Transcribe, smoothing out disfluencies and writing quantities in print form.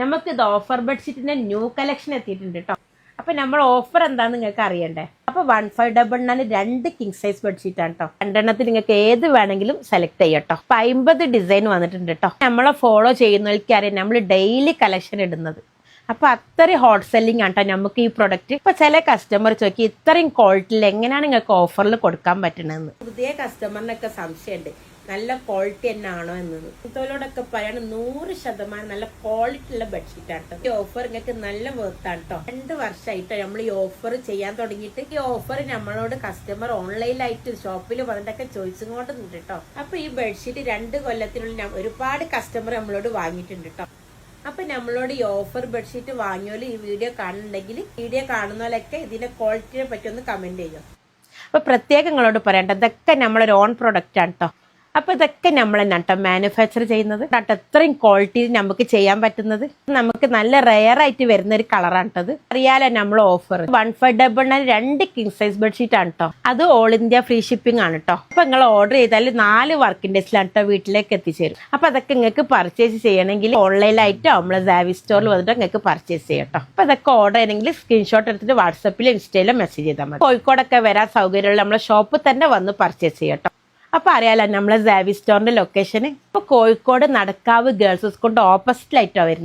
നമുക്ക് ഇത് offer ബെഡ്ഷീറ്റിന്റെ new collection എത്തിയിട്ടുണ്ട് കേട്ടോ. അപ്പൊ നമ്മൾ ഓഫർ എന്താന്ന് നിങ്ങൾക്ക് അറിയണ്ടേ? അപ്പൊ 1599 രണ്ട് കിങ് സൈസ് ബെഡ്ഷീറ്റ് ആണ് കേട്ടോ. രണ്ടെണ്ണത്തിൽ നിങ്ങൾക്ക് ഏത് വേണമെങ്കിലും സെലക്ട് ചെയ്യട്ടോ. 50 ഡിസൈൻ വന്നിട്ടുണ്ട് കേട്ടോ. നമ്മളെ ഫോളോ ചെയ്യുന്നവർക്ക് അറിയാം നമ്മൾ ഡെയിലി കളക്ഷൻ ഇടുന്നത്. അപ്പൊ അത്രയും ഹോട്ട് സെല്ലിംഗ് ആണ് കേട്ടോ നമുക്ക് ഈ പ്രൊഡക്റ്റ്. ഇപ്പൊ ചില കസ്റ്റമർ ചോദിക്കും ഇത്രയും ക്വാളിറ്റിയിൽ എങ്ങനെയാണ് നിങ്ങൾക്ക് ഓഫറിൽ കൊടുക്കാൻ പറ്റണമെന്ന്. പുതിയ കസ്റ്റമറിനൊക്കെ സംശയമുണ്ട് നല്ല ക്വാളിറ്റി തന്നെയാണോ എന്നത്. ഇതോടൊക്കെ പറയാണ് 100% നല്ല ക്വാളിറ്റി ഉള്ള ബെഡ്ഷീറ്റ് ആണ്. ഈ ഓഫർ നിങ്ങൾക്ക് നല്ല വെർത്താണ് കേട്ടോ. 2 വർഷമായിട്ടോ നമ്മൾ ഈ ഓഫർ ചെയ്യാൻ തുടങ്ങിയിട്ട്. ഈ ഓഫർ നമ്മളോട് കസ്റ്റമർ ഓൺലൈനായിട്ട് ഷോപ്പിൽ വന്നിട്ടൊക്കെ ചോദിച്ചുകൊണ്ടുണ്ട് കേട്ടോ. അപ്പൊ ഈ ബെഡ്ഷീറ്റ് 2 കൊല്ലത്തിനുള്ളിൽ ഒരുപാട് കസ്റ്റമർ നമ്മളോട് വാങ്ങിയിട്ടുണ്ട് കേട്ടോ. അപ്പൊ നമ്മളോട് ഈ ഓഫർ ബെഡ്ഷീറ്റ് വാങ്ങിയോലും ഈ വീഡിയോ കാണുന്നുണ്ടെങ്കിൽ വീഡിയോ കാണുന്നവരൊക്കെ ഇതിന്റെ ക്വാളിറ്റിയെ പറ്റി ഒന്ന് കമന്റ് ചെയ്യും. അപ്പൊ പ്രത്യേകം നിങ്ങളോട് പറയണ്ട, ഇതൊക്കെ നമ്മളൊരു ഓൺ പ്രൊഡക്റ്റ് ആണ് കേട്ടോ. അപ്പൊ ഇതൊക്കെ നമ്മൾ തന്നെ കേട്ടോ മാനുഫാക്ചർ ചെയ്യുന്നത്. അത്രയും ക്വാളിറ്റിയിൽ നമുക്ക് ചെയ്യാൻ പറ്റുന്നത്. നമുക്ക് നല്ല റെയർ ആയിട്ട് വരുന്ന ഒരു കളറാണ് കേട്ടത്. അറിയാലോ നമ്മൾ ഓഫർ 1599 രണ്ട് കിങ് സൈസ് ബെഡ്ഷീറ്റ് ആണ് കേട്ടോ. അത് ഓൾ ഇന്ത്യ ഫ്രീ ഷിപ്പിംഗ് ആണ് കേട്ടോ. അപ്പൊ നിങ്ങൾ ഓർഡർ ചെയ്താൽ 4 വർക്കിംഗ് ഡേയ്സിലാണ് കേട്ടോ വീട്ടിലേക്ക് എത്തിച്ചേരും. അപ്പൊ അതൊക്കെ നിങ്ങൾക്ക് പർച്ചേസ് ചെയ്യണമെങ്കിൽ ഓൺലൈനായിട്ടോ നമ്മളെ സാവി സ്റ്റോറിൽ വന്നിട്ട് നിങ്ങൾക്ക് പർച്ചേസ് ചെയ്യട്ടോ. അപ്പൊ അതൊക്കെ ഓർഡർ ചെയ്യണമെങ്കിൽ സ്ക്രീൻഷോട്ട് എടുത്തിട്ട് വാട്സപ്പിലും ഇൻസ്റ്റയിലും മെസ്സേജ് ചെയ്താൽ മതി. കോഴിക്കോടൊക്കെ വരാൻ സൗകര്യമുള്ള നമ്മളെ ഷോപ്പിൽ തന്നെ വന്ന് പർച്ചേസ് ചെയ്യട്ടോ. അപ്പൊ അറിയാലോ നമ്മളെ സാവി സ്റ്റോറിന്റെ ലൊക്കേഷന് ഇപ്പൊ കോഴിക്കോട് നടക്കാവ് ഗേൾസ് സ്കൂളിന്റെ ഓപ്പോസിറ്റ് ആയിട്ടാണ് വരുന്നത്.